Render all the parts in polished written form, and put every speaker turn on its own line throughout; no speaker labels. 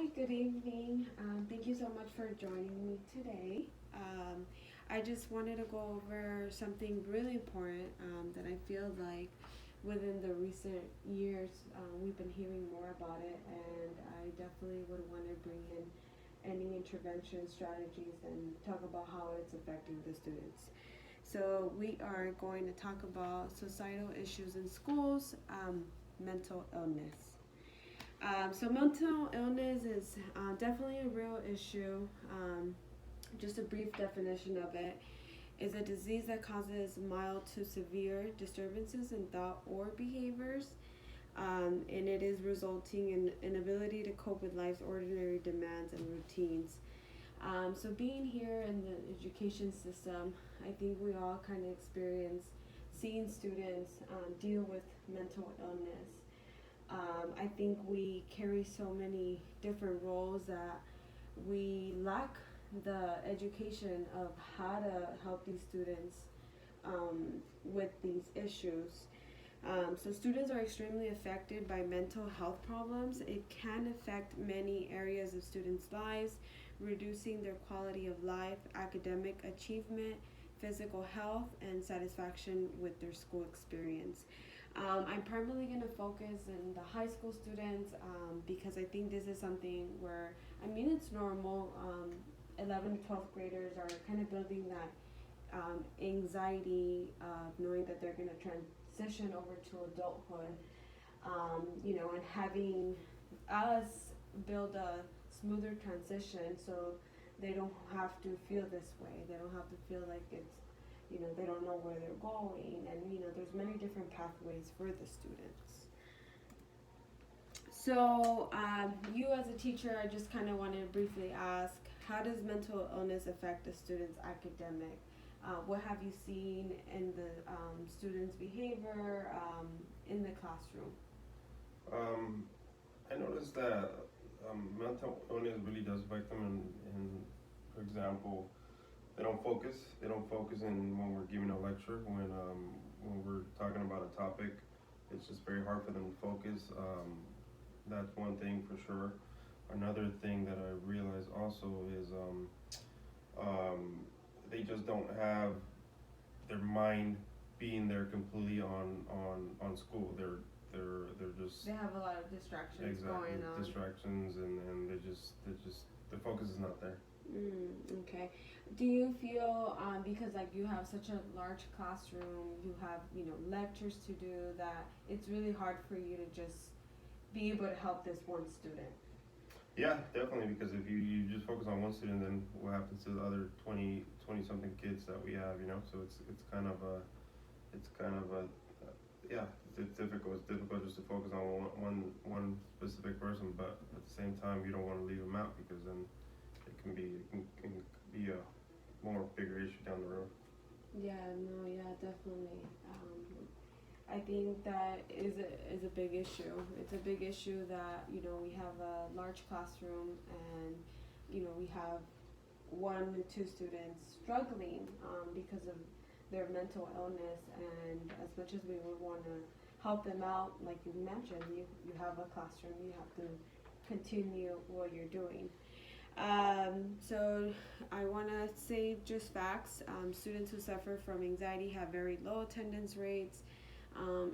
Hi, good evening. Thank you so much for joining me today. I just wanted to go over something really important that I feel like within the recent years we've been hearing more about it, and I definitely would want to bring in any intervention strategies and talk about how it's affecting the students. So, we are going to talk about societal issues in schools, mental illness. So mental illness is definitely a real issue. Just a brief definition of it is a disease that causes mild to severe disturbances in thought or behaviors, and it is resulting in inability to cope with life's ordinary demands and routines. So being here in the education system, I think we all kind of experience seeing students deal with mental illness. I think we carry so many different roles that we lack the education of how to help these students with these issues. So students are extremely affected by mental health problems. It can affect many areas of students' lives, reducing their quality of life, academic achievement, physical health, and satisfaction with their school experience. I'm primarily going to focus on the high school students because I think this is something where, I mean, it's normal. 11th to 12th graders are kind of building that anxiety of knowing that they're going to transition over to adulthood, and having us build a smoother transition so they don't have to feel this way. They don't have to feel like they don't know where they're going, and there's many different pathways for the students. So you as a teacher, I just kind of want to briefly ask, how does mental illness affect the student's academic? What have you seen in the students' behavior in the classroom?
I noticed that mental illness really does affect them for example, they don't focus. They don't focus in when we're giving a lecture. When we're talking about a topic, it's just very hard for them to focus. That's one thing for sure. Another thing that I realized also is they just don't have their mind being there completely on school. They're just
They have a lot of distractions
exactly
going on.
distractions, and they just the focus is not there.
Okay. Do you feel because like you have such a large classroom, you have lectures to do, that it's really hard for you to just be able to help this one student?
Yeah, definitely, because if you just focus on one student, then what happens to the other 20 something kids that we have, so it's kind of a yeah, it's difficult. It's difficult just to focus on one specific person, but at the same time you don't want to leave them out, because then it can be a more bigger issue down the road.
Yeah, definitely. I think that is a big issue. It's a big issue that we have a large classroom, and we have one or two students struggling because of their mental illness, and as much as we would want to help them out, like you mentioned, you have a classroom, you have to continue what you're doing. So I want to say just facts. Students who suffer from anxiety have very low attendance rates.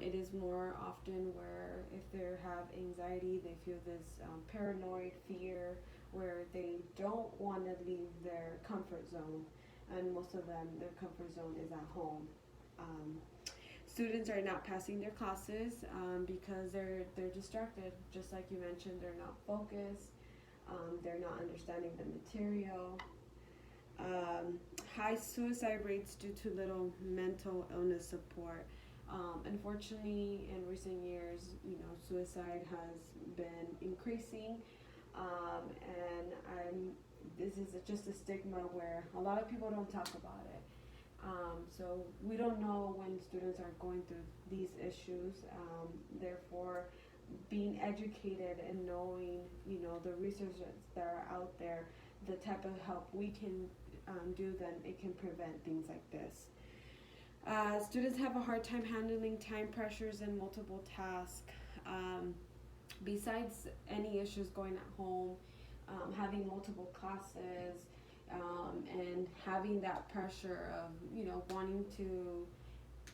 It is more often where if they have anxiety, they feel this paranoid fear where they don't want to leave their comfort zone, and most of them, their comfort zone is at home. Um, Students are not passing their classes because they're distracted. Just like you mentioned, they're not focused. They're not understanding the material. High suicide rates due to little mental illness support. Unfortunately, in recent years, suicide has been increasing, and this is just a stigma where a lot of people don't talk about it. So we don't know when students are going through these issues. Therefore, being educated and knowing, the resources that are out there, the type of help we can do, then it can prevent things like this. Students have a hard time handling time pressures and multiple tasks. Besides any issues going at home, having multiple classes, and having that pressure of, wanting to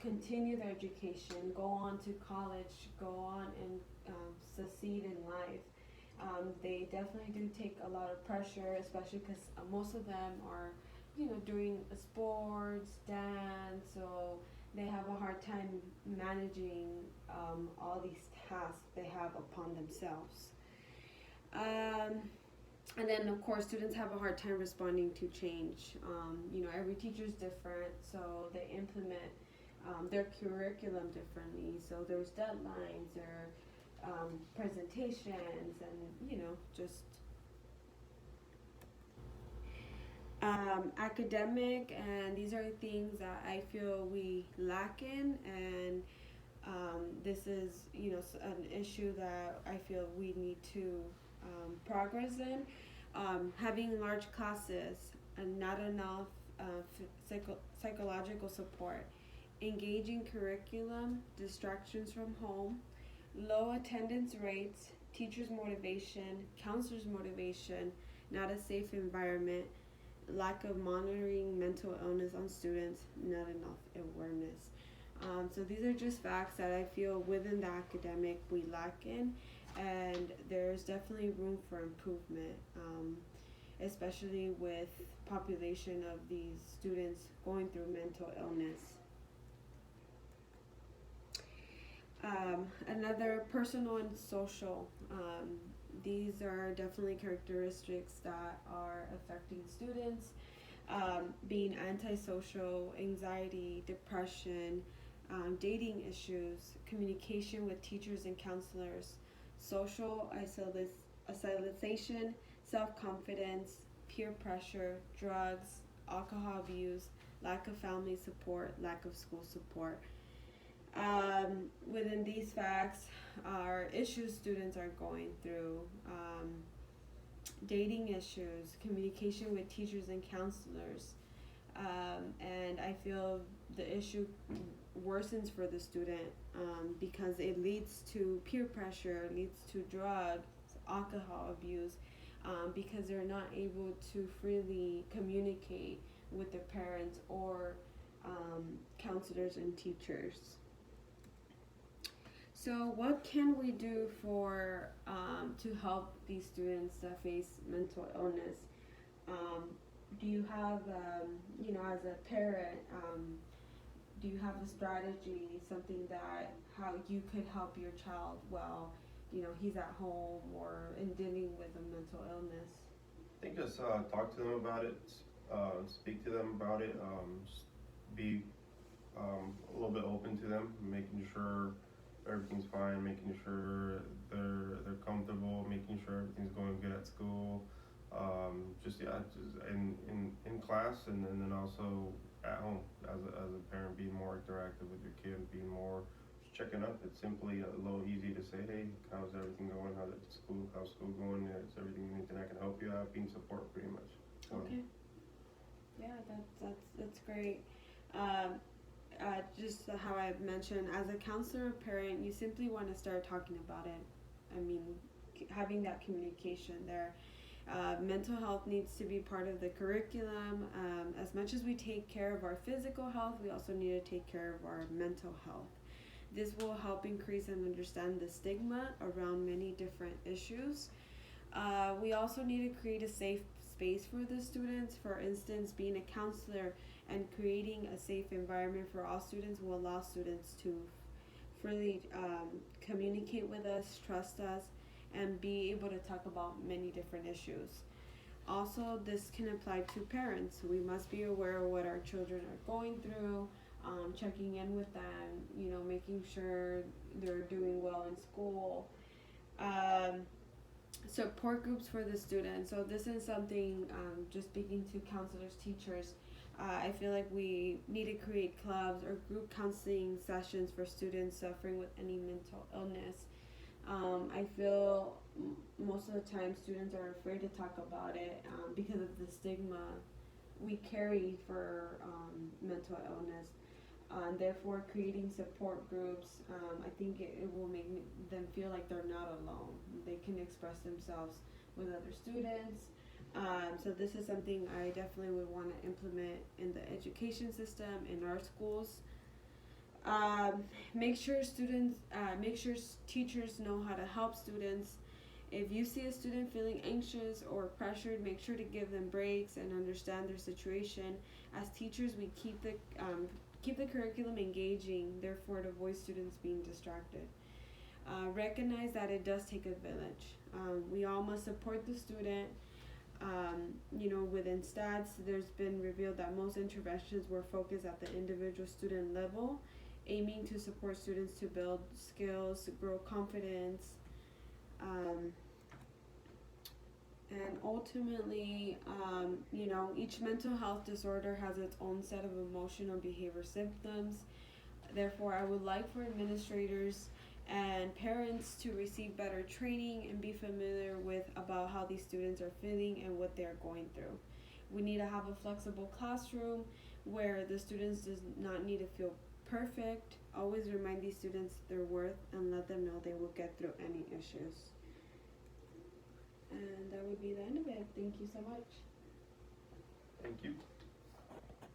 continue their education, go on to college, go on and succeed in life. They definitely do take a lot of pressure, especially because most of them are, doing sports, dance, so they have a hard time managing all these tasks they have upon themselves. And then, of course, students have a hard time responding to change. Every teacher is different, so they implement their curriculum differently. So there's deadlines, there are presentations, and just academic. And these are things that I feel we lack in, and this is an issue that I feel we need to progress in. Having large classes and not enough psychological support, engaging curriculum, distractions from home, low attendance rates, teachers' motivation, counselors' motivation, not a safe environment, lack of monitoring mental illness on students, not enough awareness. So these are just facts that I feel within the academic we lack in, and there's definitely room for improvement, especially with population of these students going through mental illness. Another personal and social. These are definitely characteristics that are affecting students. Being antisocial, anxiety, depression, dating issues, communication with teachers and counselors, social isolation, self-confidence, peer pressure, drugs, alcohol abuse, lack of family support, lack of school support. Within these facts are issues students are going through, dating issues, communication with teachers and counselors, and I feel the issue worsens for the student because it leads to peer pressure, leads to drugs, alcohol abuse, because they're not able to freely communicate with their parents or counselors and teachers. So what can we do for to help these students that face mental illness? Do you have, as a parent, do you have a strategy, something that how you could help your child while he's at home or in dealing with a mental illness?
I think just talk to them about it, speak to them about it, just be a little bit open to them, making sure everything's fine, making sure they're comfortable, making sure everything's going good at school, just in class, and then also at home as a parent, being more interactive with your kid, being more just checking up. It's simply a little easy to say, hey, how's everything going? How's school going? Is everything anything I can help you out? Being support, pretty much. So.
Okay. Yeah, that's great. Just how I mentioned, as a counselor or parent, you simply want to start talking about it. I mean, having that communication there. Mental health needs to be part of the curriculum. As much as we take care of our physical health, we also need to take care of our mental health. This will help increase and understand the stigma around many different issues. We also need to create a safe space for the students. For instance, being a counselor and creating a safe environment for all students will allow students to freely communicate with us, trust us, and be able to talk about many different issues. Also, this can apply to parents. We must be aware of what our children are going through, checking in with them, making sure they're doing well in school. Support groups for the students. So this is something, just speaking to counselors, teachers, I feel like we need to create clubs or group counseling sessions for students suffering with any mental illness. I feel most of the time students are afraid to talk about it because of the stigma we carry for mental illness. Therefore, creating support groups, I think it will make them feel like they're not alone. They can express themselves with other students. So this is something I definitely would want to implement in the education system in our schools. Make sure teachers know how to help students. If you see a student feeling anxious or pressured, make sure to give them breaks and understand their situation. As teachers, we keep the curriculum engaging, therefore to avoid students being distracted. Recognize that it does take a village. We all must support the student. Within stats, there's been revealed that most interventions were focused at the individual student level, aiming to support students to build skills, grow confidence, and ultimately, each mental health disorder has its own set of emotional behavior symptoms. Therefore, I would like for administrators and parents to receive better training and be familiar with about how these students are feeling and what they're going through. We need to have a flexible classroom where the students does not need to feel perfect. Always remind these students their worth and let them know they will get through any issues. And that would be the end of it. Thank you so much.
Thank you.